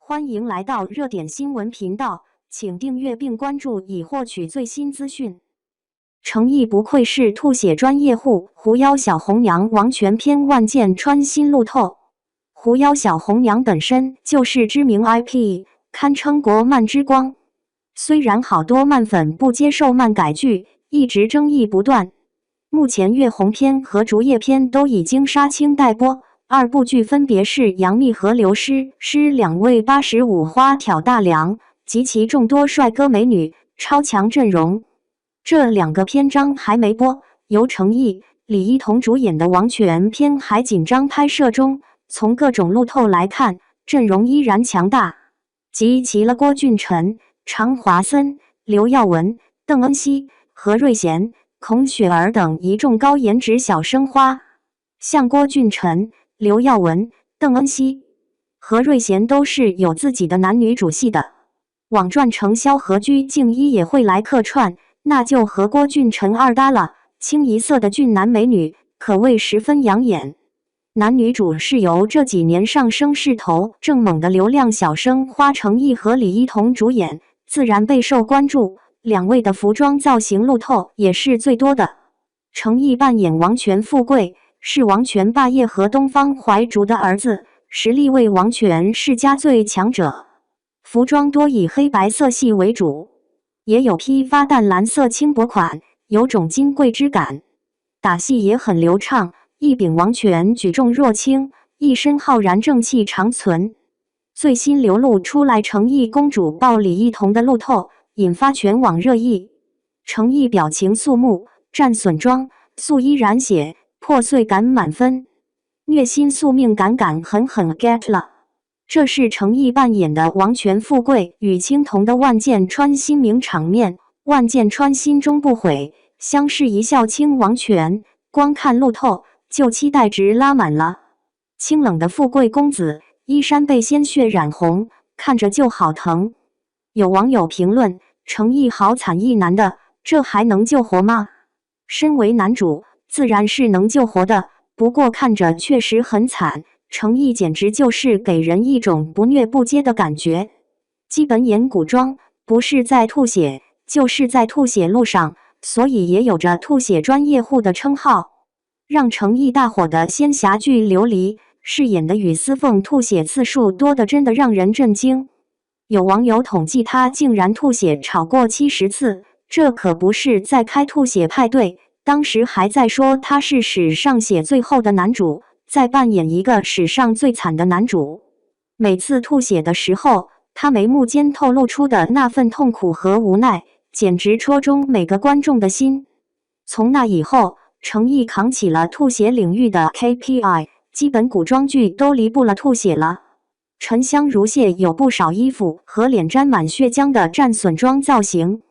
欢迎来到热点新闻频道，请订阅并关注以获取最新资讯。诚意不愧是吐血专业户，狐妖小红娘王全篇万箭穿心路透。狐妖小红娘本身就是知名 IP， 堪称国漫之光。虽然好多漫粉不接受漫改剧，一直争议不断。目前月红篇和竹叶篇都已经杀青待播。二部剧分别是杨幂和刘诗两位85花挑大梁及其众多帅哥美女，超强阵容。这两个篇章还没播，由程毅、李一桐主演的王全篇还紧张拍摄中。从各种路透来看，阵容依然强大，集齐了郭俊辰、常华森、刘耀文、邓恩熙、何瑞贤、孔雪儿等一众高颜值小生花。像郭俊辰、刘耀文、邓恩熙、何瑞贤都是有自己的男女主戏的。网传程潇和鞠婧祎也会来客串，那就和郭俊辰二搭了。清一色的俊男美女，可谓十分养眼。男女主是由这几年上升势头正猛的流量小生花程毅和李一桐主演，自然备受关注。两位的服装造型路透也是最多的。程毅扮演王权富贵，是王权霸业和东方怀竹的儿子，实力为王权世家最强者。服装多以黑白色系为主，也有批发淡蓝色轻薄款，有种金贵之感。打戏也很流畅，一秉王权举重若轻，一身浩然正气长存。最新流露出来程毅公主抱李一桐的路透，引发全网热议。程毅表情肃穆，战损妆，素衣染血，破碎感满分，虐心宿命感狠狠 get 了。这是程毅扮演的王权富贵与青铜的万箭穿心名场面，万箭穿心终不悔，相视一笑倾王权，光看路透就期待值拉满了。清冷的富贵公子，衣衫被鲜血染红，看着就好疼。有网友评论，程毅好惨，一男的，这还能救活吗？身为男主，自然是能救活的，不过看着确实很惨。程毅简直就是给人一种不虐不揭的感觉，基本演古装，不是在吐血，就是在吐血路上，所以也有着吐血专业户的称号。让程毅大火的仙侠剧《琉璃》，饰演的雨丝凤吐血次数多的真的让人震惊。有网友统计他竟然吐血超过70次，这可不是在开吐血派对，当时还在说他是史上血最后的男主，在扮演一个史上最惨的男主。每次吐血的时候，他眉目间透露出的那份痛苦和无奈，简直戳中每个观众的心。从那以后，程毅扛起了吐血领域的 KPI， 基本古装剧都离不了吐血了。沉香如屑有不少衣服和脸沾满血浆的战损妆造型。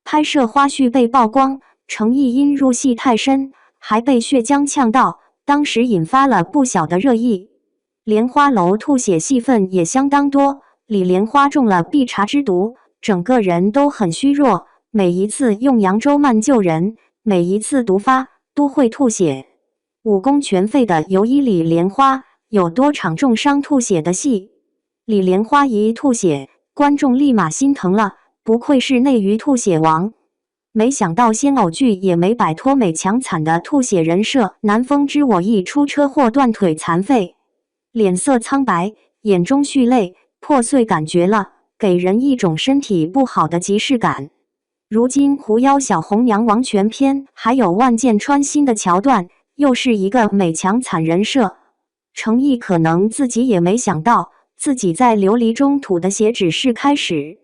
拍摄花絮被曝光，程毅因入戏太深，还被血浆呛到，当时引发了不小的热议。莲花楼吐血戏份也相当多，李莲花中了碧茶之毒，整个人都很虚弱，每一次用扬州慢救人，每一次毒发都会吐血。武功全废的尤一李莲花，有多场重伤吐血的戏。李莲花一吐血，观众立马心疼了，不愧是内娱吐血王。没想到仙偶剧也没摆脱美强惨的吐血人设，南风知我意出车祸断腿残废，脸色苍白，眼中蓄泪，破碎感绝了，给人一种身体不好的即视感。如今狐妖小红娘王全篇还有万箭穿心的桥段，又是一个美强惨人设。程毅可能自己也没想到，自己在琉璃中吐的血只是开始。